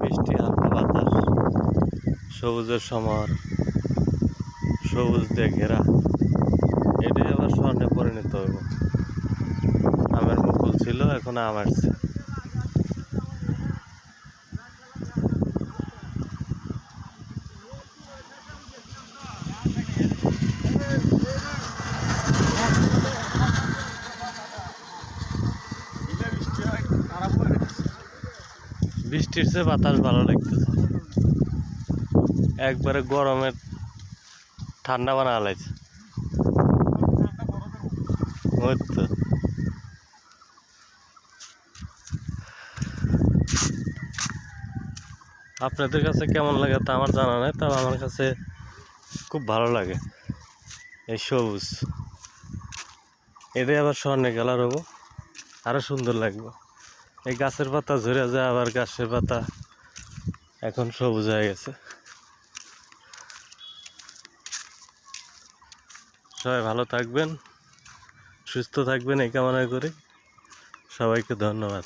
মিষ্টি হালকা বাতাস, সবুজের সমার, সবুজ দিয়ে ঘেরা, এটাই আবার স্বর্ণে পরিণত হইব। আমের মুকুল ছিল, এখন আম আসছে। বৃষ্টির চেয়ে বাতাস ভালো লাগতেছে, একবারে গরমের ঠান্ডা বানা লাগছে। ওই তো আপনাদের কাছে কেমন লাগে তা আমার জানা নাই, তবে আমার কাছে খুব ভালো লাগে এই সবুজ। এটাই আবার স্বর্ণে কালার হবো, আরো সুন্দর লাগবে। এই গাছের পাতা ঝরে যায়, আবার গাছের পাতা এখন সবুজ হয়ে গেছে। সবাই ভালো থাকবেন, সুস্থ থাকবেন এই কামনা করি। সবাইকে ধন্যবাদ।